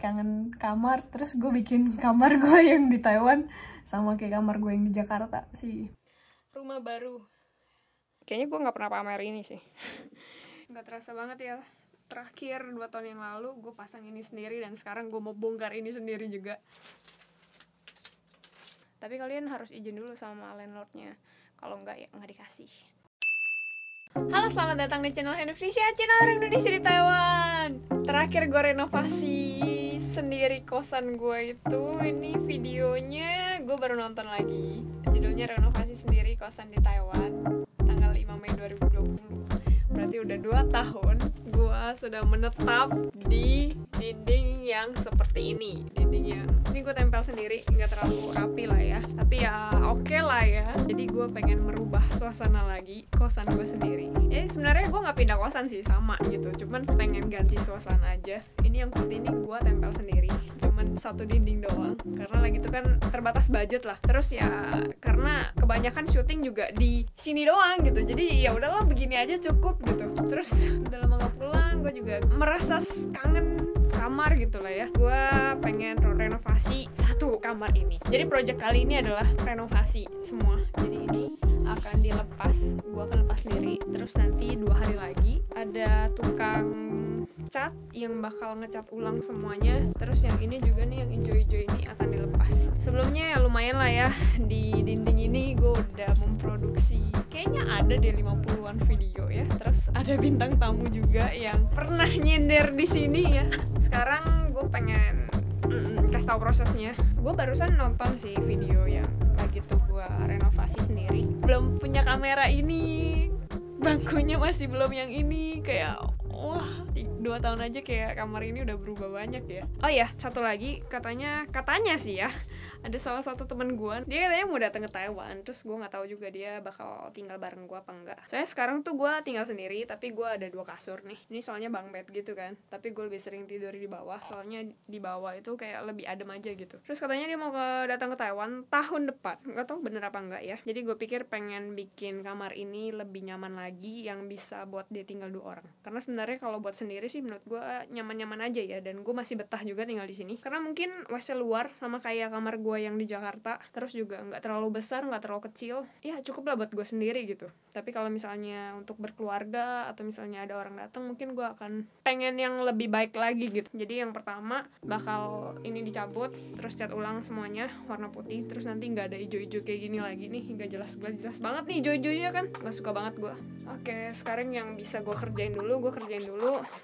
kangen kamar, terus gue bikin kamar gue yang di Taiwan sama kayak kamar gue yang di Jakarta sih. Rumah baru. Kayaknya gue nggak pernah pamer ini sih. Nggak terasa banget ya. Terakhir 2 tahun yang lalu gue pasang ini sendiri dan sekarang gue mau bongkar ini sendiri juga. Tapi kalian harus izin dulu sama landlordnya. Kalau enggak ya nggak dikasih. Halo, selamat datang di channel Indonesia, channel orang Indonesia di Taiwan. Terakhir gue renovasi sendiri kosan gue itu, ini videonya gue baru nonton lagi. Judulnya renovasi sendiri kosan di Taiwan, tanggal 5 Mei 2020. Berarti udah 2 tahun gue sudah menetap di dinding yang seperti ini. Dinding yang ini gue tempel sendiri, nggak terlalu rapi lah ya, tapi ya oke lah ya. Jadi gue pengen merubah suasana lagi kosan gue sendiri. Jadi sebenarnya gue nggak pindah kosan sih, sama gitu, cuman pengen ganti suasana aja. Ini yang putih ini gue tempel sendiri, cuman 1 dinding doang, karena lagi itu kan terbatas budget lah. Terus ya karena kebanyakan syuting juga di sini doang gitu, jadi ya udahlah begini aja cukup gitu. Terus udah lama gak pulang, gue juga merasa kangen kamar gitu lah ya. Gue pengen renovasi 1 kamar ini. Jadi project kali ini adalah renovasi semua. Jadi ini akan dilepas, gue akan lepas sendiri. Terus nanti 2 hari lagi ada tukang cat yang bakal ngecat ulang semuanya. Terus yang ini juga nih, yang hijau-hijau ini akan dilepas. Sebelumnya ya lumayan lah ya, di dinding ini gue udah memproduksi kayaknya ada deh 50-an video ya. Terus ada bintang tamu juga yang pernah nyender di sini ya. Sekarang gue pengen kasih tahu prosesnya. Gue barusan nonton sih video yang lagi tuh gue renovasi sendiri. Belum punya kamera ini, bangkunya masih belum yang ini, kayak wah 2 tahun aja kayak kamar ini udah berubah banyak ya. Oh ya, satu lagi, katanya sih ya, ada salah satu temen gue, dia katanya mau datang ke Taiwan. Terus gue nggak tahu juga dia bakal tinggal bareng gue apa enggak. Soalnya sekarang tuh gue tinggal sendiri, tapi gue ada 2 kasur nih. Ini soalnya bunk bed gitu kan, tapi gue lebih sering tidur di bawah, soalnya di bawah itu kayak lebih adem aja gitu. Terus katanya dia mau datang ke Taiwan tahun depan, nggak tahu bener apa enggak ya. Jadi gue pikir pengen bikin kamar ini lebih nyaman lagi, yang bisa buat dia tinggal 2 orang. Karena sebenarnya kalau buat sendiri sih menurut gue nyaman-nyaman aja ya, dan gue masih betah juga tinggal di sini. Karena mungkin WC luar sama kayak kamar gue yang di Jakarta, terus juga nggak terlalu besar, nggak terlalu kecil, ya cukup lah buat gue sendiri gitu. Tapi kalau misalnya untuk berkeluarga atau misalnya ada orang datang, mungkin gue akan pengen yang lebih baik lagi gitu. Jadi yang pertama bakal ini dicabut, terus cat ulang semuanya warna putih, terus nanti nggak ada hijau-hijau kayak gini lagi nih, nggak jelas banget nih hijau-hijaunya kan, nggak suka banget gue. Oke, sekarang yang bisa gue kerjain dulu,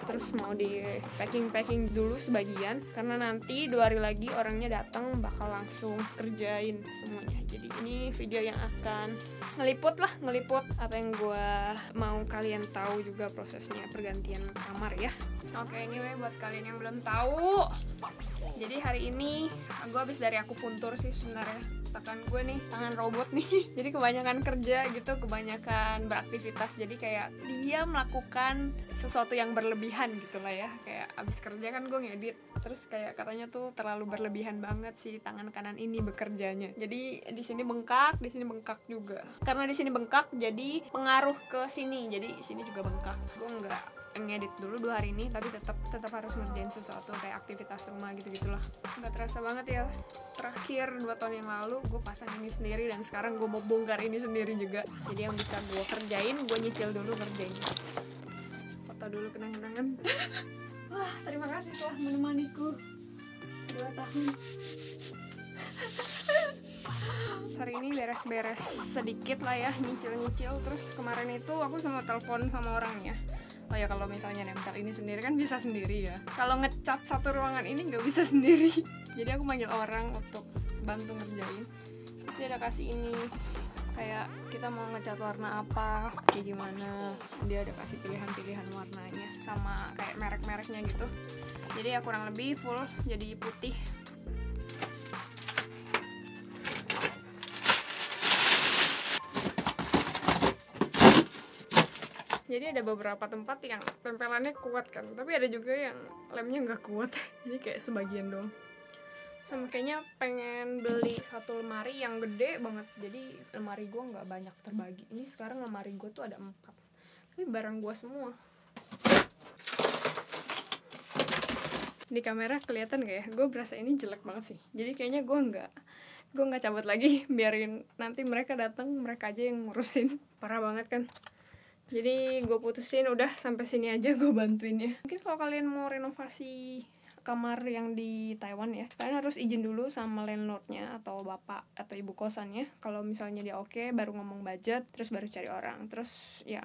terus mau di packing dulu sebagian, karena nanti 2 hari lagi orangnya datang bakal langsung kerjain semuanya. Jadi ini video yang akan ngeliput apa yang gue mau kalian tahu juga prosesnya pergantian kamar ya. Oke, anyway, buat kalian yang belum tahu, jadi hari ini gue habis dari akupuntur sih sebenarnya. Tangan gue nih, tangan robot nih. Jadi kebanyakan kerja gitu, kebanyakan beraktivitas. Jadi kayak dia melakukan sesuatu yang berlebihan gitu lah ya. Kayak abis kerja kan gue ngedit, terus kayak katanya tuh terlalu berlebihan banget sih tangan kanan ini bekerjanya. Jadi di sini bengkak, di sini bengkak juga. Karena di sini bengkak, jadi pengaruh ke sini. Jadi sini juga bengkak. Gue nggak ngedit dulu 2 hari ini, tapi tetap harus ngerjain sesuatu kayak aktivitas rumah gitu-gitulah. Nggak terasa banget ya, terakhir 2 tahun yang lalu gue pasang ini sendiri, dan sekarang gue mau bongkar ini sendiri juga. Jadi yang bisa gue kerjain, gue nyicil dulu kerjain. Foto dulu kenang-kenangan. Wah, terima kasih telah menemaniku 2 tahun. Hari ini beres-beres sedikit lah ya, nyicil-nyicil. Terus kemarin itu aku sama telepon sama orangnya. Oh ya, kalau misalnya nempel ini sendiri kan bisa sendiri ya. Kalau ngecat 1 ruangan ini nggak bisa sendiri. Jadi aku manggil orang untuk bantu ngerjain. Terus dia ada kasih ini, kayak kita mau ngecat warna apa, kayak gimana. Dia ada kasih pilihan-pilihan warnanya sama kayak merek-mereknya gitu. Jadi ya kurang lebih full jadi putih. Jadi ada beberapa tempat yang tempelannya kuat kan, tapi ada juga yang lemnya nggak kuat. Jadi kayak sebagian doang. Sama kayaknya pengen beli 1 lemari yang gede banget. Jadi lemari gue nggak banyak terbagi. Ini sekarang lemari gue tuh ada 4, tapi barang gue semua. Di kamera kelihatan gak ya? Gue berasa ini jelek banget sih. Jadi kayaknya gue nggak cabut lagi, biarin nanti mereka datang, mereka aja yang ngurusin. Parah banget kan. Jadi gue putusin udah sampai sini aja gue bantuin ya. Mungkin kalau kalian mau renovasi kamar yang di Taiwan ya, kalian harus izin dulu sama landlordnya atau bapak atau ibu kosannya. Kalau misalnya dia oke, baru ngomong budget, terus baru cari orang. Terus ya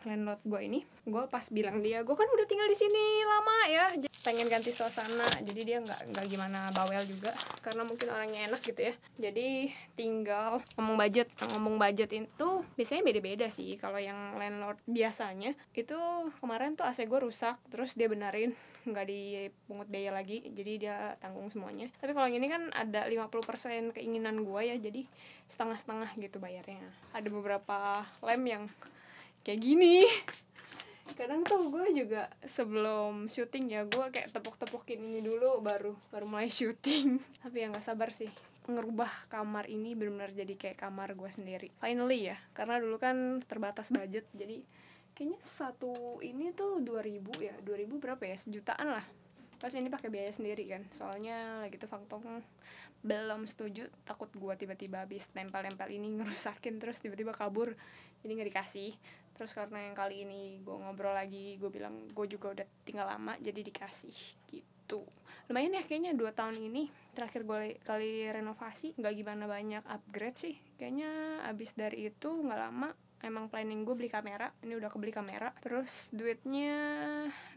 landlord gue ini, gue pas bilang dia, gue kan udah tinggal di sini lama ya, pengen ganti suasana. Jadi dia nggak gimana bawel juga, karena mungkin orangnya enak gitu ya. Jadi tinggal ngomong budget itu biasanya beda-beda sih. Kalau yang landlord biasanya itu kemarin tuh AC gue rusak, terus dia benerin, nggak dipungut biaya lagi, jadi dia tanggung semuanya. Tapi kalau ini kan ada 50% keinginan gue ya, jadi setengah-setengah gitu bayarnya. Ada beberapa lem yang kayak gini. Kadang tuh gue juga sebelum syuting ya, gue kayak tepuk-tepukin ini dulu baru mulai syuting. Tapi ya nggak sabar sih ngerubah kamar ini benar-benar jadi kayak kamar gue sendiri finally ya, karena dulu kan terbatas budget. Jadi kayaknya satu ini tuh 2000 ya, 2000 berapa ya, sejutaan lah. Pas ini pakai biaya sendiri kan, soalnya lagi tuh Fangtong belum setuju, takut gue tiba-tiba habis tempel-tempel ini ngerusakin terus tiba-tiba kabur, jadi nggak dikasih. Terus karena yang kali ini gue ngobrol lagi, gue bilang gue juga udah tinggal lama, jadi dikasih gitu. Lumayan ya kayaknya 2 tahun ini terakhir gue kali renovasi, nggak gimana banyak upgrade sih. Kayaknya abis dari itu nggak lama emang planning gue beli kamera. Ini udah kebeli kamera, terus duitnya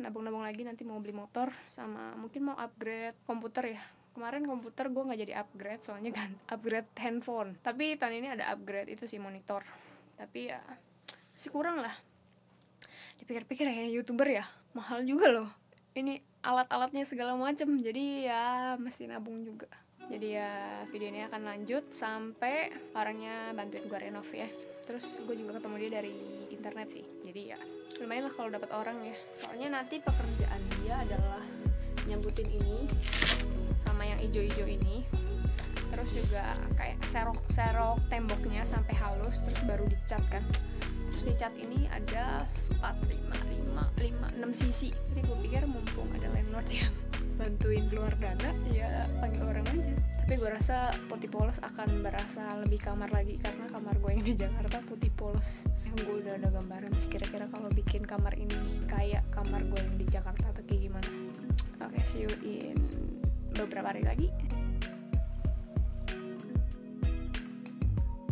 nabung-nabung lagi, nanti mau beli motor sama mungkin mau upgrade komputer ya. Kemarin komputer gue nggak jadi upgrade, soalnya kan upgrade handphone. Tapi tahun ini ada upgrade itu sih, monitor. Tapi ya masih kurang lah. Dipikir-pikir ya, YouTuber ya mahal juga loh ini alat-alatnya segala macem, jadi ya mesti nabung juga. Jadi ya video ini akan lanjut sampai orangnya bantuin gue renov ya. Terus gue juga ketemu dia dari internet sih, jadi ya lumayan lah kalau dapat orang ya. Soalnya nanti pekerjaan dia adalah nyambutin ini sama yang ijo-ijo ini, terus juga kayak serok temboknya sampai halus, terus baru dicat kan. Terus dicat ini ada 4, 5, 6 sisi. Jadi gue pikir mumpung ada landlord yang bantuin keluar dana, ya panggil orang aja. Tapi gue rasa putih polos akan berasa lebih kamar lagi, karena kamar gue yang di Jakarta putih polos. Yang gue udah ada gambaran sih kira-kira kalau bikin kamar ini kayak kamar gue yang di Jakarta atau kayak gimana. Oke, see you in beberapa hari lagi.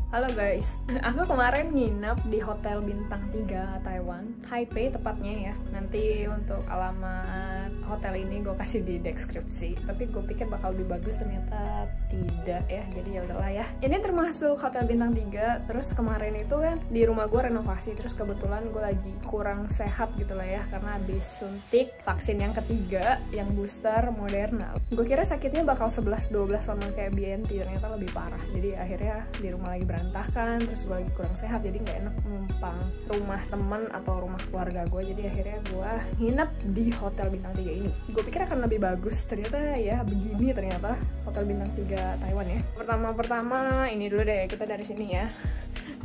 Halo guys, aku kemarin nginep di Hotel Bintang 3 Taiwan, Taipei tepatnya ya. Nanti untuk alamat hotel ini gue kasih di deskripsi. Tapi gue pikir bakal lebih bagus, ternyata tidak ya. Jadi ya udahlah ya. Ini termasuk Hotel Bintang 3. Terus kemarin itu kan di rumah gue renovasi. Terus kebetulan gue lagi kurang sehat gitu lah ya, karena habis suntik vaksin yang ketiga, yang booster Moderna. Gue kira sakitnya bakal 11-12 sama kayak BNT, ternyata lebih parah. Jadi akhirnya di rumah lagi berantakan, terus gue lagi kurang sehat, jadi nggak enak numpang rumah temen atau rumah keluarga gue. Jadi akhirnya gue nginep di Hotel Bintang 3 ini. Gue pikir akan lebih bagus, ternyata ya begini ternyata Hotel Bintang 3 Taiwan ya. Pertama ini dulu deh, kita dari sini ya.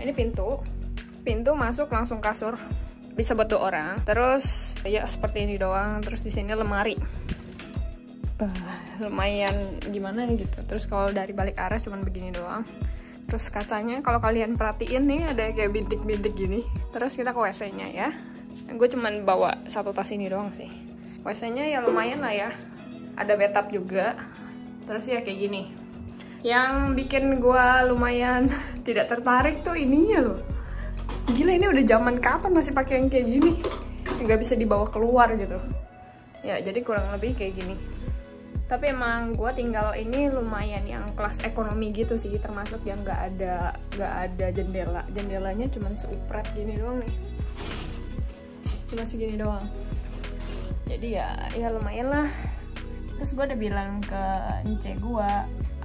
Ini pintu masuk langsung kasur, bisa buat 2 orang. Terus ya seperti ini doang. Terus di sini lemari, lumayan gimana gitu. Terus kalau dari balik arah cuman begini doang. Terus kacanya kalau kalian perhatiin nih ada kayak bintik-bintik gini. Terus kita ke WC-nya ya. Gue cuman bawa 1 tas ini doang sih. WC-nya ya lumayan lah ya. Ada bathtub juga. Terus ya kayak gini. Yang bikin gue lumayan tidak tertarik tuh ininya loh. Gila, ini udah zaman kapan masih pakai yang kayak gini? Nggak bisa dibawa keluar gitu. Ya jadi kurang lebih kayak gini. Tapi emang gue tinggal ini lumayan yang kelas ekonomi gitu sih, termasuk yang nggak ada jendela. Jendelanya cuma seupret gini doang nih, cuma segini doang. Jadi ya lumayan lah. Terus gue udah bilang ke Ence gue,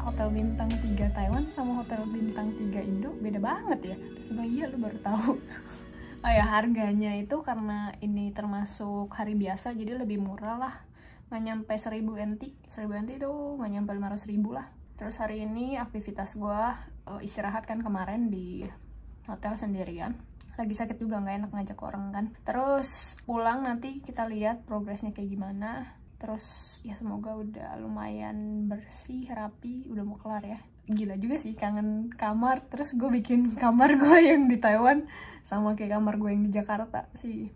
Hotel Bintang 3 Taiwan sama Hotel Bintang 3 Indo beda banget ya. Terus bilang iya, lu baru tahu. Oh ya, harganya itu karena ini termasuk hari biasa jadi lebih murah lah. Nggak nyampe 1000 NT. 1000 NT itu nggak nyampe 500.000 lah. Terus hari ini aktivitas gue istirahat kan kemarin di hotel sendirian. Lagi sakit juga, nggak enak ngajak orang kan. Terus pulang nanti kita lihat progresnya kayak gimana. Terus ya semoga udah lumayan bersih, rapi, udah mau kelar ya. Gila juga sih, kangen kamar. Terus gue bikin kamar gue yang di Taiwan sama kayak kamar gue yang di Jakarta sih,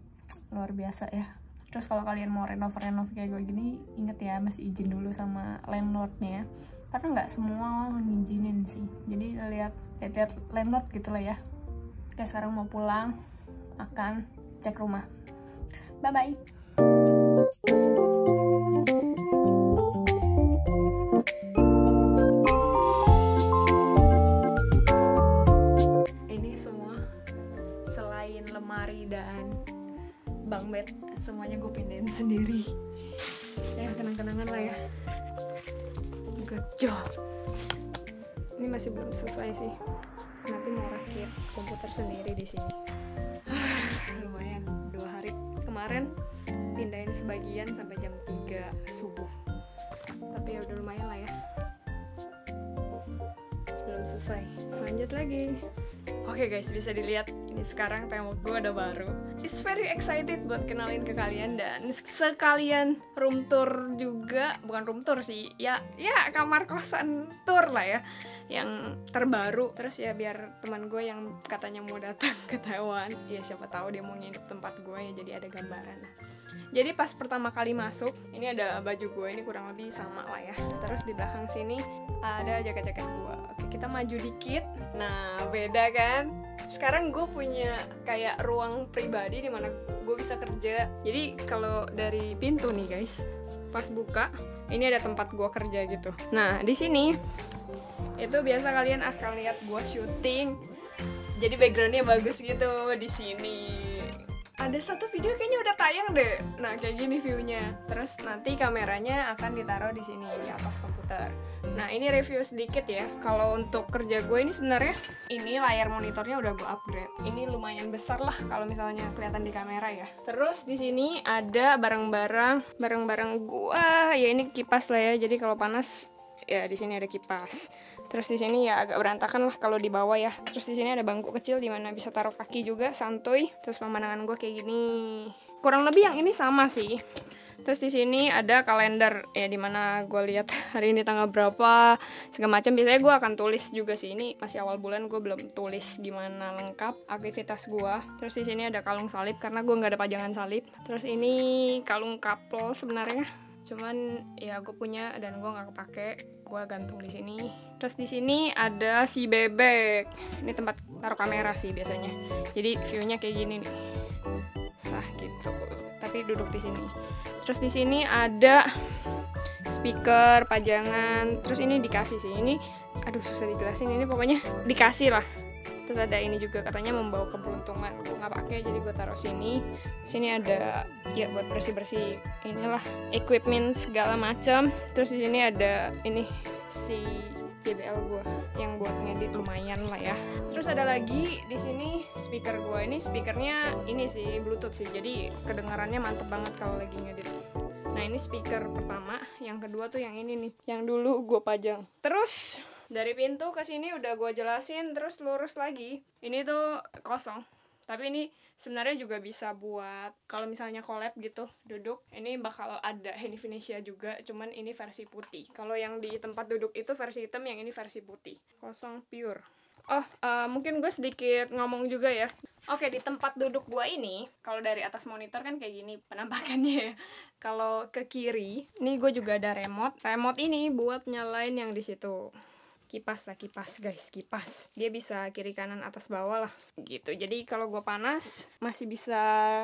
luar biasa ya. Terus kalau kalian mau renov kayak gue gini, inget ya masih izin dulu sama landlordnya, karena nggak semua ngizinin sih. Jadi lihat landlord gitu lah ya. Oke, sekarang mau pulang, makan, cek rumah. Bye bye. Ini semua selain lemari dan bunk bed, semuanya gue pindahin sendiri. Ya kenang-kenangan lah ya. Good job. Ini masih belum selesai sih. Nanti mau rakit komputer sendiri di sini. Lumayan 2 hari kemarin pindahin sebagian sampai jam 3 subuh. Tapi ya udah lumayan lah ya. Belum selesai. Lanjut lagi. Oke guys, bisa dilihat ini sekarang tembok gue udah baru. It's very excited buat kenalin ke kalian, dan sekalian room tour juga, bukan room tour sih, ya kamar kosan tour lah ya, yang terbaru. Terus ya biar teman gue yang katanya mau datang ke Taiwan, ya siapa tahu dia mau nginep tempat gue ya, jadi ada gambaran. Jadi pas pertama kali masuk, ini ada baju gue, ini kurang lebih sama lah ya. Terus di belakang sini ada jaket-jaket gue. Oke, kita maju dikit. Nah, beda kan? Sekarang gue punya kayak ruang pribadi di mana gue bisa kerja. Jadi kalau dari pintu nih guys, pas buka, ini ada tempat gue kerja gitu. Nah, di sini itu biasa kalian akan lihat gue syuting. Jadi backgroundnya bagus gitu di sini. Ada satu video kayaknya udah tayang deh. Nah, kayak gini view-nya. Terus nanti kameranya akan ditaruh di sini di atas komputer. Nah, ini review sedikit ya. Kalau untuk kerja gue ini sebenarnya ini layar monitornya udah gue upgrade. Ini lumayan besar lah kalau misalnya kelihatan di kamera ya. Terus di sini ada barang-barang gue. Ya ini kipas lah ya. Jadi kalau panas ya di sini ada kipas. Terus di sini ya agak berantakan lah kalau di bawah ya. Terus di sini ada bangku kecil di mana bisa taruh kaki juga, santuy. Terus pemandangan gue kayak gini. Kurang lebih yang ini sama sih. Terus di sini ada kalender ya, di mana gue lihat hari ini tanggal berapa segala macam. Biasanya gue akan tulis juga sih. Ini masih awal bulan, gue belum tulis gimana lengkap aktivitas gue. Terus di sini ada kalung salib karena gue nggak ada pajangan salib. Terus ini kalung couple sebenarnya, cuman ya gue punya dan gue nggak kepake, gue gantung di sini. Terus di sini ada si bebek, ini tempat taruh kamera sih biasanya, jadi view-nya kayak gini nih, sah gitu, tapi duduk di sini. Terus di sini ada speaker, pajangan. Terus ini dikasih sih, ini aduh susah dijelasin, ini pokoknya dikasih lah. Terus ada ini juga katanya membawa keberuntungan, gue nggak pakai jadi gue taruh sini. Sini ada ya buat bersih inilah equipment segala macam. Terus di sini ada ini si JBL gue yang buat ngedit lumayan lah ya. Terus ada lagi di sini speaker gue, ini speakernya ini sih Bluetooth sih, jadi kedengarannya mantep banget kalau lagi ngedit. Nah ini speaker pertama, yang kedua tuh yang ini nih, yang dulu gue pajang. Terus dari pintu ke sini udah gue jelasin, terus lurus lagi. Ini tuh kosong. Tapi ini sebenarnya juga bisa buat kalau misalnya collab gitu, duduk. Ini bakal ada Henny Venetia juga, cuman ini versi putih. Kalau yang di tempat duduk itu versi hitam, yang ini versi putih. Kosong pure. Oh, mungkin gue sedikit ngomong juga ya. Oke, di tempat duduk gue ini, kalau dari atas monitor kan kayak gini penampakannya ya. Kalau ke kiri, ini gue juga ada remote. Remote ini buat nyalain yang di situ. Kipas lah, kipas guys, kipas. Dia bisa kiri kanan atas bawah lah gitu. Jadi kalau gue panas masih bisa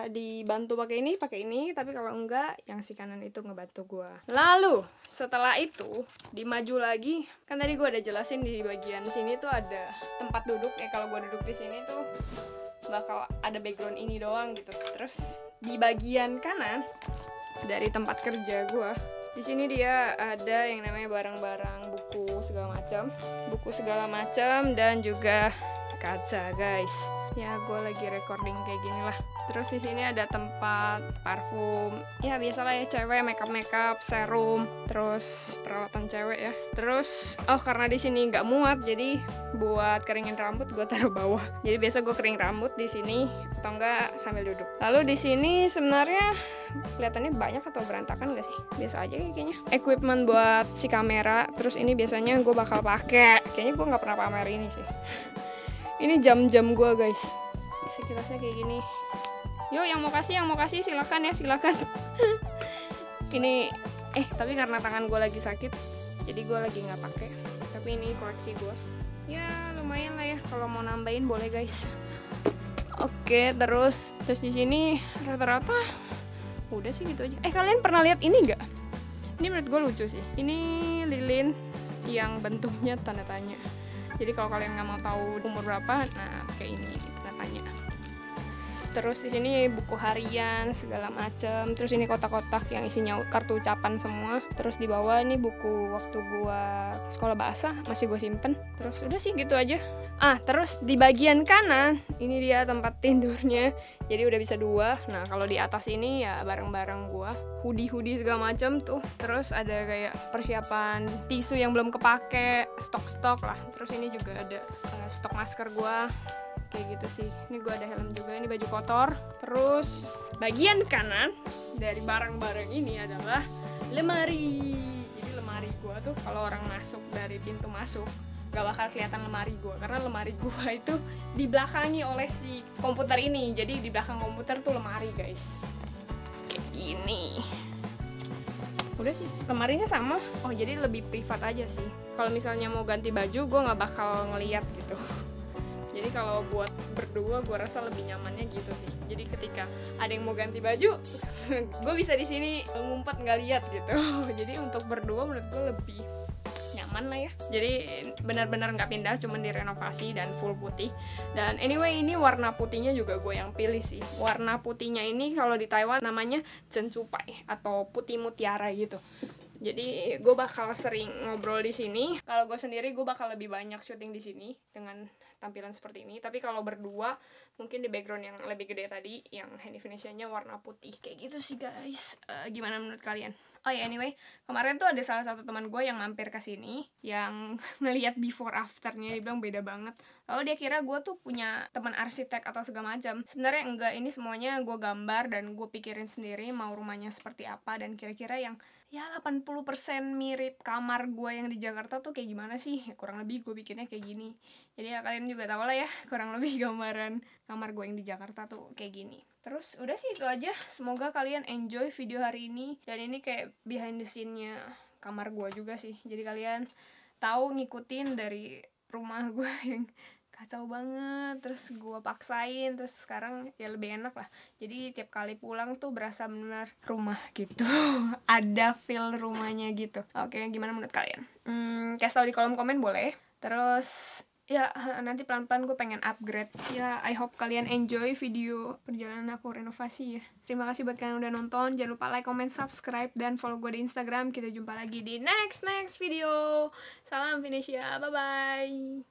dibantu pakai ini, tapi kalau enggak yang si kanan itu ngebantu gue. Lalu setelah itu dimaju lagi, kan tadi gue udah jelasin di bagian sini tuh ada tempat duduk ya. Kalau gue duduk di sini tuh bakal ada background ini doang gitu. Terus di bagian kanan dari tempat kerja gue, di sini dia ada yang namanya barang-barang buku segala macam dan juga kaca guys. Ya gue lagi recording kayak gini lah. Terus di sini ada tempat parfum. Ya biasalah ya cewek, makeup, serum, terus peralatan cewek ya. Terus karena di sini nggak muat, jadi buat keringin rambut gue taruh bawah. Jadi biasa gue kering rambut di sini atau enggak sambil duduk. Lalu di sini sebenarnya kelihatannya banyak atau berantakan gak sih? Biasa aja kayaknya. Equipment buat si kamera. Terus ini biasanya gue bakal pakai. Kayaknya gue nggak pernah pamer ini sih. Ini jam-jam gue guys. Sekilasnya kayak gini. Yuk yang mau kasih silakan ya, silakan. Ini tapi karena tangan gue lagi sakit, jadi gue lagi nggak pakai. Tapi ini koleksi gue. Ya lumayan lah ya, kalau mau nambahin boleh guys. Oke, terus di sini rata-rata udah sih gitu aja. Kalian pernah lihat ini nggak? Ini menurut gue lucu sih. Ini lilin yang bentuknya tanda tanya. Jadi kalau kalian nggak mau tahu umur berapa, nah pakai ini tanda tanya. Terus di sini buku harian segala macam. Terus ini kotak-kotak yang isinya kartu ucapan semua. Terus di bawah ini buku waktu gua sekolah bahasa, masih gue simpen. Terus udah sih gitu aja. Terus di bagian kanan ini dia tempat tidurnya. Jadi udah bisa 2. Nah kalau di atas ini ya barang-barang gua, hoodie segala macam tuh. Terus ada kayak persiapan tisu yang belum kepake, stok lah. Terus ini juga ada stok masker gua. Kayak gitu sih. Ini gue ada helm juga, ini baju kotor. Terus bagian kanan dari barang-barang ini adalah lemari. Jadi lemari gue tuh kalau orang masuk dari pintu masuk gak bakal kelihatan lemari gue, karena lemari gue itu dibelakangi oleh si komputer ini. Jadi di belakang komputer tuh lemari guys. Kayak gini. Udah sih, lemarinya sama. Jadi lebih privat aja sih. Kalau misalnya mau ganti baju gue nggak bakal ngeliat gitu. Jadi kalau buat berdua gue rasa lebih nyamannya gitu sih. Jadi ketika ada yang mau ganti baju, gue bisa di sini ngumpet nggak lihat gitu. Jadi untuk berdua menurut gue lebih nyaman lah ya. Jadi benar-benar nggak pindah, cuman direnovasi dan full putih. Dan anyway ini warna putihnya juga gue yang pilih sih. Warna putihnya ini kalau di Taiwan namanya cencupai atau putih mutiara gitu. Jadi gue bakal sering ngobrol di sini. Kalau gue sendiri gue bakal lebih banyak syuting di sini dengan tampilan seperti ini. Tapi kalau berdua mungkin di background yang lebih gede tadi, yang hand Indonesia-nya warna putih. Kayak gitu sih guys. Gimana menurut kalian? Anyway, kemarin tuh ada salah satu teman gue yang mampir ke sini, yang ngelihat before afternya, dia bilang beda banget. Lalu dia kira gue tuh punya teman arsitek atau segala macam. Sebenarnya enggak, ini semuanya gue gambar dan gue pikirin sendiri mau rumahnya seperti apa, dan kira-kira yang ya 80% mirip kamar gue yang di Jakarta tuh kayak gimana sih. Kurang lebih gue bikinnya kayak gini. Jadi ya kalian juga tau lah ya kurang lebih gambaran kamar gue yang di Jakarta tuh kayak gini. Terus udah sih itu aja. Semoga kalian enjoy video hari ini. Dan ini kayak behind the scene-nya kamar gue juga sih. Jadi kalian tahu ngikutin dari rumah gue yang kacau banget, terus gue paksain, terus sekarang ya lebih enak lah. Jadi tiap kali pulang tuh berasa benar rumah gitu. Ada feel rumahnya gitu. Oke, gimana menurut kalian? Kasih tau di kolom komen boleh. Terus ya nanti pelan-pelan gue pengen upgrade. Ya I hope kalian enjoy video perjalanan aku renovasi ya. Terima kasih buat kalian yang udah nonton. Jangan lupa like, comment, subscribe, dan follow gue di Instagram. Kita jumpa lagi di next video. Salam Venesia, bye bye.